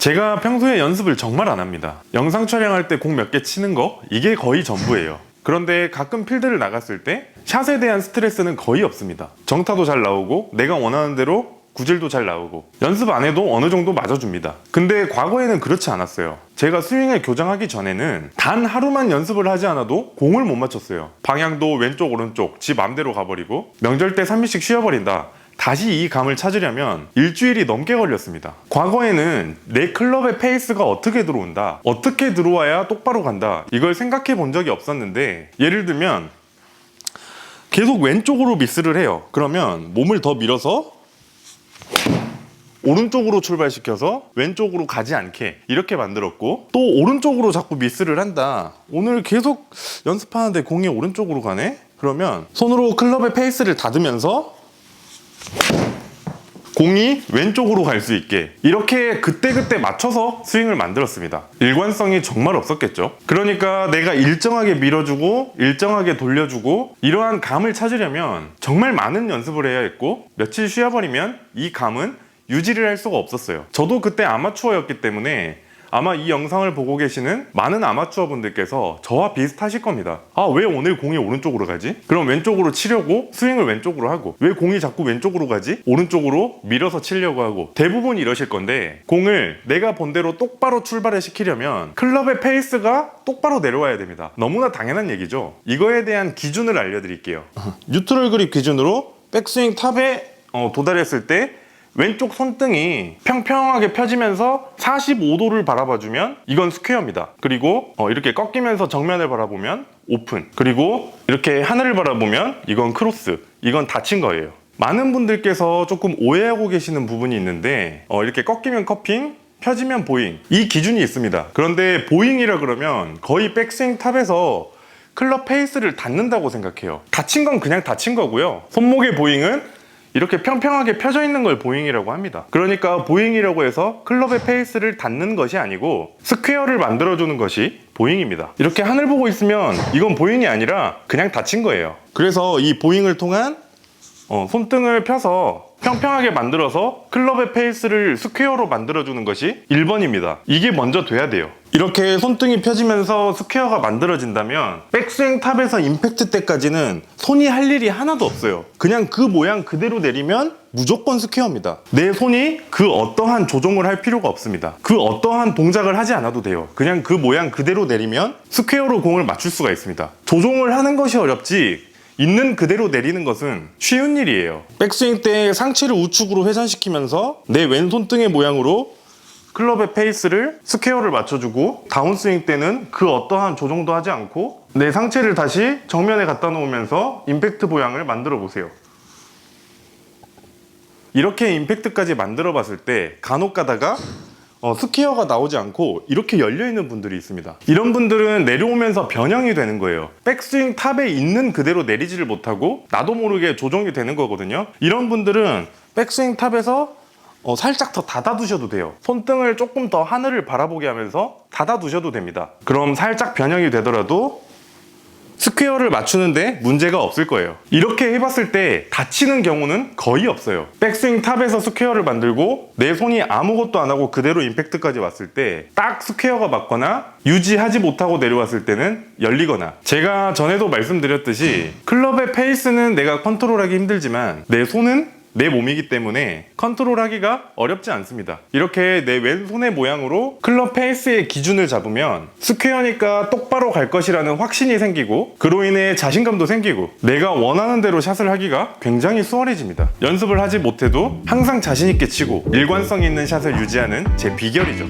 제가 평소에 연습을 정말 안 합니다. 영상 촬영할 때 공 몇 개 치는 거 이게 거의 전부예요. 그런데 가끔 필드를 나갔을 때 샷에 대한 스트레스는 거의 없습니다. 정타도 잘 나오고 내가 원하는 대로 구질도 잘 나오고 연습 안 해도 어느 정도 맞아줍니다. 근데 과거에는 그렇지 않았어요. 제가 스윙을 교정하기 전에는 단 하루만 연습을 하지 않아도 공을 못 맞췄어요. 방향도 왼쪽 오른쪽 지 맘대로 가버리고 명절 때 3일씩 쉬어버린다. 다시 이 감을 찾으려면 일주일이 넘게 걸렸습니다. 과거에는 내 클럽의 페이스가 어떻게 들어온다, 어떻게 들어와야 똑바로 간다, 이걸 생각해 본 적이 없었는데, 예를 들면 계속 왼쪽으로 미스를 해요. 그러면 몸을 더 밀어서 오른쪽으로 출발시켜서 왼쪽으로 가지 않게 이렇게 만들었고, 또 오른쪽으로 자꾸 미스를 한다. 오늘 계속 연습하는데 공이 오른쪽으로 가네? 그러면 손으로 클럽의 페이스를 닫으면서 공이 왼쪽으로 갈 수 있게 이렇게 그때그때 맞춰서 스윙을 만들었습니다. 일관성이 정말 없었겠죠. 그러니까 내가 일정하게 밀어주고 일정하게 돌려주고 이러한 감을 찾으려면 정말 많은 연습을 해야 했고, 며칠 쉬어버리면 이 감은 유지를 할 수가 없었어요. 저도 그때 아마추어였기 때문에 아마 이 영상을 보고 계시는 많은 아마추어 분들께서 저와 비슷하실 겁니다. 아, 왜 오늘 공이 오른쪽으로 가지? 그럼 왼쪽으로 치려고 스윙을 왼쪽으로 하고, 왜 공이 자꾸 왼쪽으로 가지? 오른쪽으로 밀어서 치려고 하고, 대부분 이러실 건데, 공을 내가 본대로 똑바로 출발을 시키려면 클럽의 페이스가 똑바로 내려와야 됩니다. 너무나 당연한 얘기죠. 이거에 대한 기준을 알려드릴게요. 뉴트럴 그립 기준으로 백스윙 탑에 도달했을 때 왼쪽 손등이 평평하게 펴지면서 45도를 바라봐주면 이건 스퀘어입니다. 그리고 이렇게 꺾이면서 정면을 바라보면 오픈, 그리고 이렇게 하늘을 바라보면 이건 크로스, 이건 닫힌 거예요. 많은 분들께서 조금 오해하고 계시는 부분이 있는데, 이렇게 꺾이면 커핑, 펴지면 보잉, 이 기준이 있습니다. 그런데 보잉이라 그러면 거의 백스윙 탑에서 클럽 페이스를 닫는다고 생각해요. 닫힌 건 그냥 닫힌 거고요. 손목의 보잉은 이렇게 평평하게 펴져 있는 걸 보잉이라고 합니다. 그러니까 보잉이라고 해서 클럽의 페이스를 닫는 것이 아니고 스퀘어를 만들어주는 것이 보잉입니다. 이렇게 하늘 보고 있으면 이건 보잉이 아니라 그냥 닫힌 거예요. 그래서 이 보잉을 통한 손등을 펴서 평평하게 만들어서 클럽의 페이스를 스퀘어로 만들어주는 것이 1번입니다. 이게 먼저 돼야 돼요. 이렇게 손등이 펴지면서 스퀘어가 만들어진다면 백스윙 탑에서 임팩트 때까지는 손이 할 일이 하나도 없어요. 그냥 그 모양 그대로 내리면 무조건 스퀘어입니다. 내 손이 그 어떠한 조종을 할 필요가 없습니다. 그 어떠한 동작을 하지 않아도 돼요. 그냥 그 모양 그대로 내리면 스퀘어로 공을 맞출 수가 있습니다. 조종을 하는 것이 어렵지 있는 그대로 내리는 것은 쉬운 일이에요. 백스윙 때 상체를 우측으로 회전시키면서 내 왼손등의 모양으로 클럽의 페이스를 스퀘어를 맞춰주고, 다운스윙 때는 그 어떠한 조정도 하지 않고 내 상체를 다시 정면에 갖다 놓으면서 임팩트 모양을 만들어 보세요. 이렇게 임팩트까지 만들어 봤을 때 간혹 가다가 스퀘어가 나오지 않고 이렇게 열려있는 분들이 있습니다. 이런 분들은 내려오면서 변형이 되는 거예요. 백스윙 탑에 있는 그대로 내리지를 못하고 나도 모르게 조정이 되는 거거든요. 이런 분들은 백스윙 탑에서 살짝 더 닫아두셔도 돼요. 손등을 조금 더 하늘을 바라보게 하면서 닫아두셔도 됩니다. 그럼 살짝 변형이 되더라도 스퀘어를 맞추는데 문제가 없을 거예요. 이렇게 해봤을 때 다치는 경우는 거의 없어요. 백스윙 탑에서 스퀘어를 만들고 내 손이 아무것도 안 하고 그대로 임팩트까지 왔을 때 딱 스퀘어가 맞거나 유지하지 못하고 내려왔을 때는 열리거나, 제가 전에도 말씀드렸듯이 클럽의 페이스는 내가 컨트롤하기 힘들지만 내 손은 내 몸이기 때문에 컨트롤하기가 어렵지 않습니다. 이렇게 내 왼손의 모양으로 클럽 페이스의 기준을 잡으면 스퀘어니까 똑바로 갈 것이라는 확신이 생기고, 그로 인해 자신감도 생기고 내가 원하는 대로 샷을 하기가 굉장히 수월해집니다. 연습을 하지 못해도 항상 자신 있게 치고 일관성 있는 샷을 유지하는 제 비결이죠.